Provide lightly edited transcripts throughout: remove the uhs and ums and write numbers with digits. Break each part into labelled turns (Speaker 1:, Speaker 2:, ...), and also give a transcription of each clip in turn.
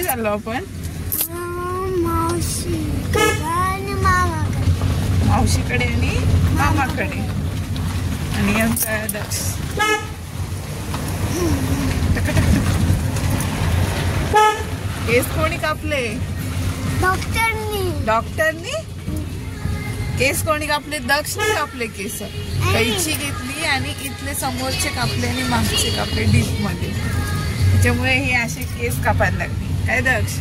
Speaker 1: चाललो आपण? मावशीकडे आणि मामाकडे. आणि आमचा दक्ष. केस कोणी कापले? डॉक्टरनी. केस कोणी कापले? दक्षने कापले केस. कैची घेतली आणि इथले समोरचे कापले आणि मागचे कापले डीप मध्ये. त्याच्यामुळे हे असे केस कापायला लागले. काय दक्ष?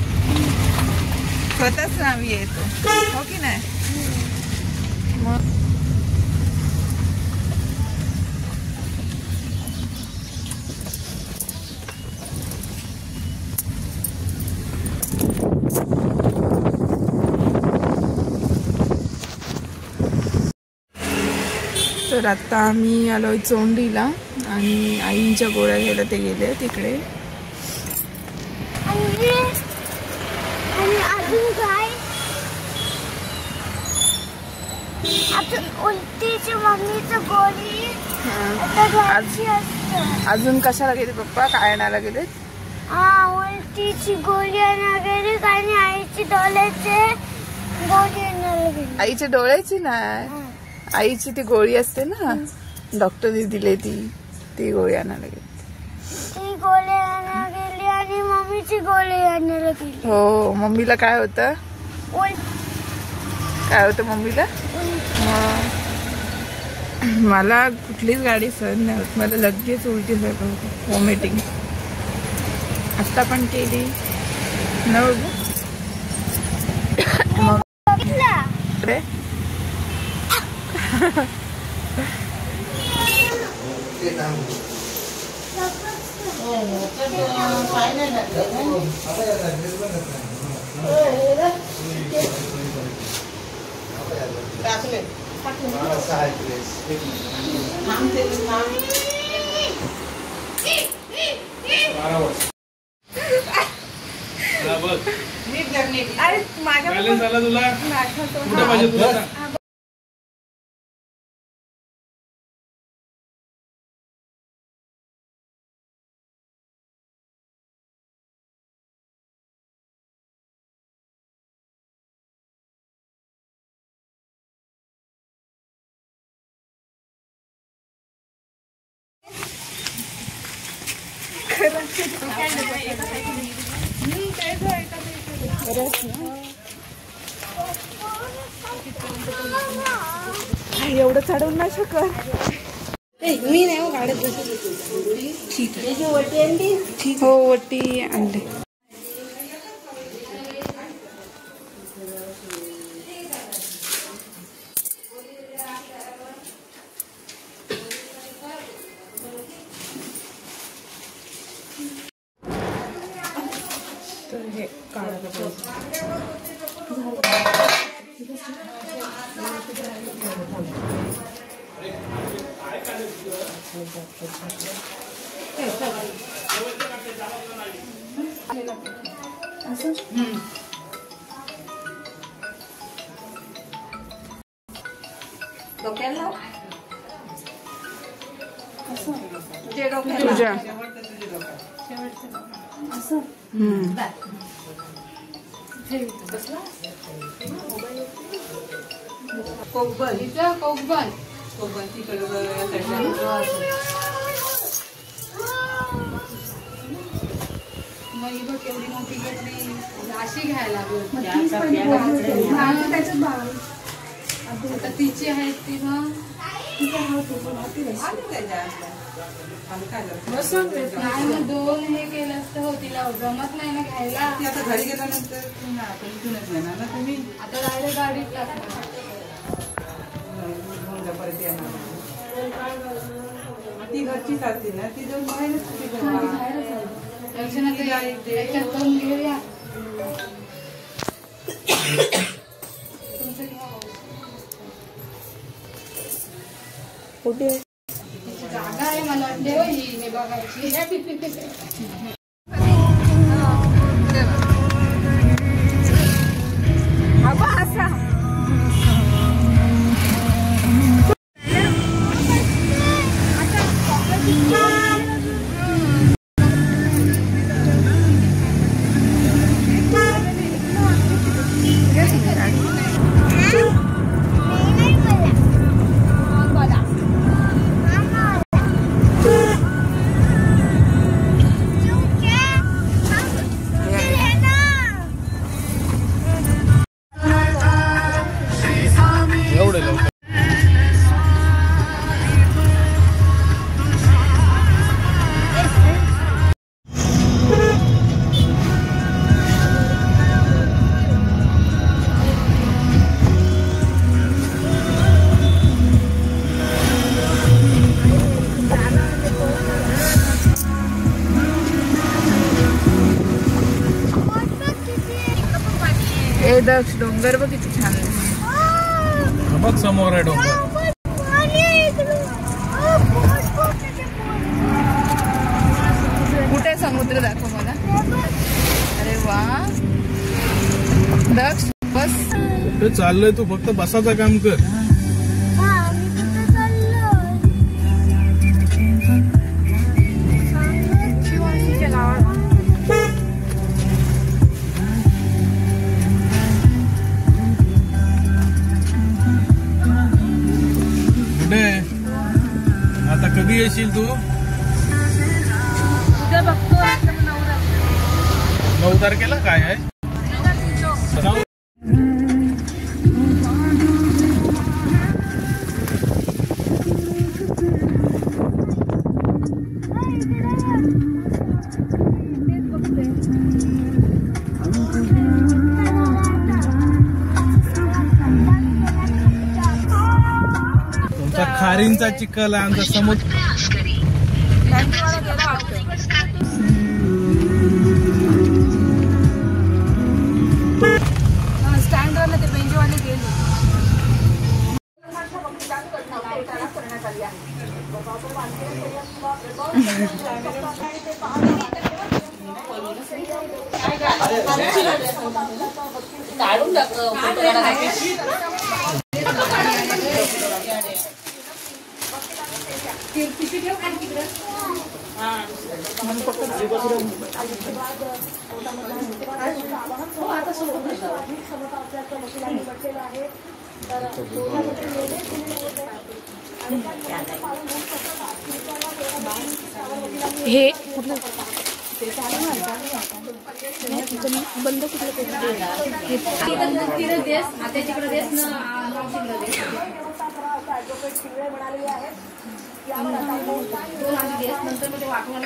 Speaker 1: स्वतःच नावी येतो हो की नाही? मग तर आता आम्ही आलोय चोंडीला आणि आईंच्या गोळ्या घ्यायला ते गेले तिकडे. अजून कशाला गेले पप्पा? काय आणायला गेले?
Speaker 2: उलटीची गोळी आणायला गेली आणि आईची डोळ्याची गोळी आणायला गेली.
Speaker 1: आईच्या डोळ्याची नाही, आईची ती गोळी असते ना डॉक्टरने दिली ती गोळी आणायला गेली.
Speaker 2: ती गोळी आणायला गेली आणि मम्मीची गोळी आणायला गेली.
Speaker 1: हो. मम्मीला काय होतं? काय होतं मम्मीला? मला कुठलीच गाडी सहन नाही होत. मला लगेच उलटी होत होती, वॉमिटिंग. आता पण केली न मग एवढं चढवून नाही शकत.
Speaker 3: मी नाही हो गाडीत.
Speaker 1: ठीक आहे. हो वटी आणली. तर हे
Speaker 3: डोक्याला
Speaker 1: तुझ्या
Speaker 3: कोकबल तिकडे केवढी मोठी घेतली अशी घ्यायला आता तिची आहे ती मग दोन हे केलं असतं हो तिला जमत नाही ना घ्यायला. आता घरी गेल्यानंतर तुम्ही आता डायरेक्ट गाडीत टाकणार. ती घरचीच असते ना ती जाऊन बाहेरच घेऊया. जागा आहे मला वाटते ही बघायची.
Speaker 1: ए दक्ष डोंगर बघ किती छान आहे.
Speaker 4: बघ समोर आहे डोंगर.
Speaker 1: कुठे समुद्र दाखव मला. अरे वा दक्ष बस.
Speaker 4: कुठे चाललंय तू? फक्त बसाचं काम कर. कुठे आता कधी येशील तू? 9 तारखेला काय आहे? तुमचा खारींचा चिखल आहे, आमचा समुद्र.
Speaker 3: स्टँडवर ते बेंचवाले गेले.
Speaker 5: काढून
Speaker 3: हे बंद कुठलं तिकडे देस आता तिकडे देस ना नंतर मध्ये वाटून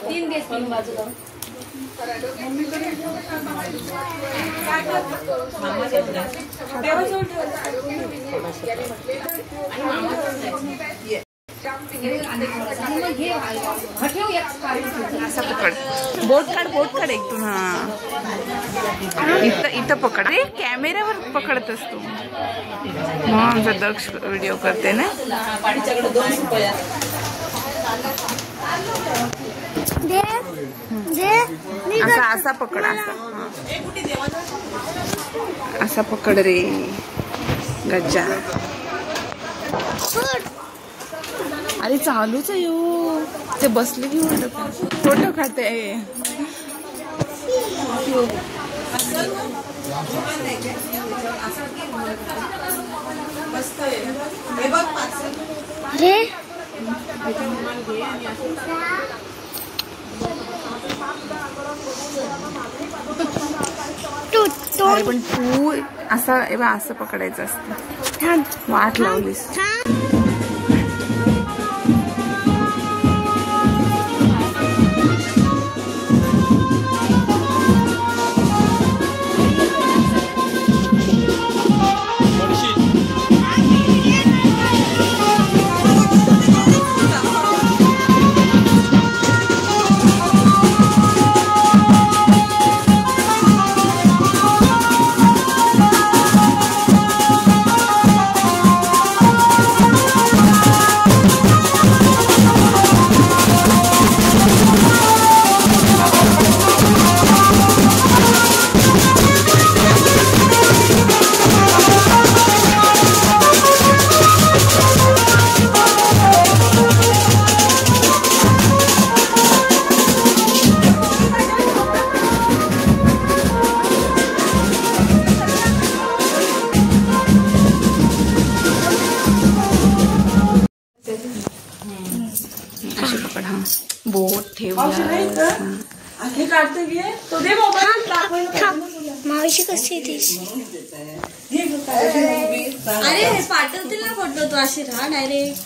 Speaker 3: 3 देस 3 बाजूला.
Speaker 1: असं पकड. बोट काढ एकदम. हा इथं पकड. अरे कॅमेऱ्यावर पकडत असतो. मग आमचा दक्ष व्हिडिओ करते ना. असा पकड. असा पकड रे गज्जा. अरे चालूच आहे यो. ते बसले की फोटो खाते. अरे पण तू असं पकडायचं असतं. वाट लावलीस. बोट
Speaker 2: मावशी कशी
Speaker 5: अरे पाठवतील ना फोटो. तू अशी राहा डायरेक्ट.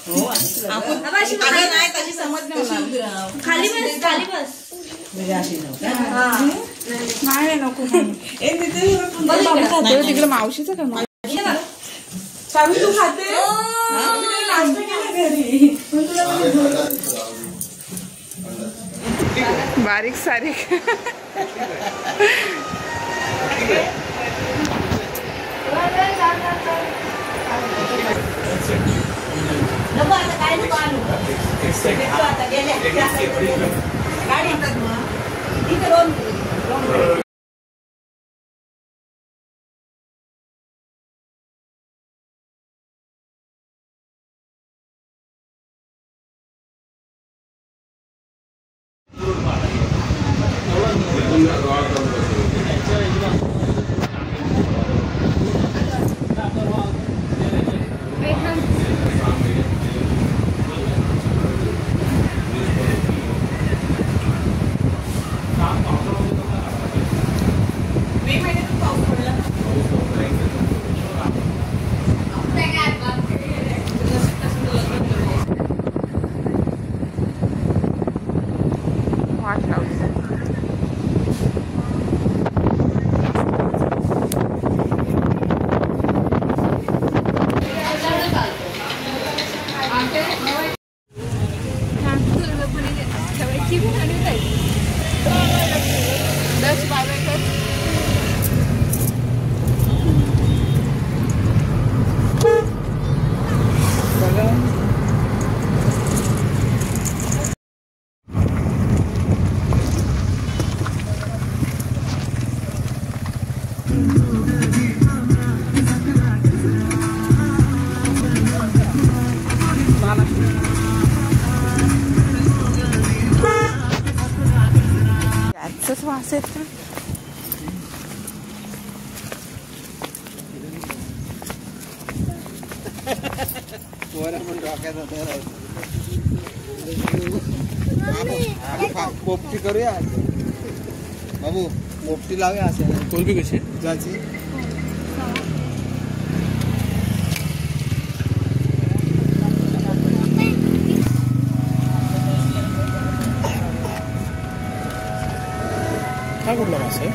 Speaker 5: खाली बस खाली बस.
Speaker 1: नाही नको. तिकडे मावशीचं का तू खाते. बारीक सारीक. याचाच वास येतो.
Speaker 6: पोपटी करूया बाबू, पोपटी लावूया असे.
Speaker 4: कोलबी कशी
Speaker 6: जायची
Speaker 4: हा कुठला मासा आहे?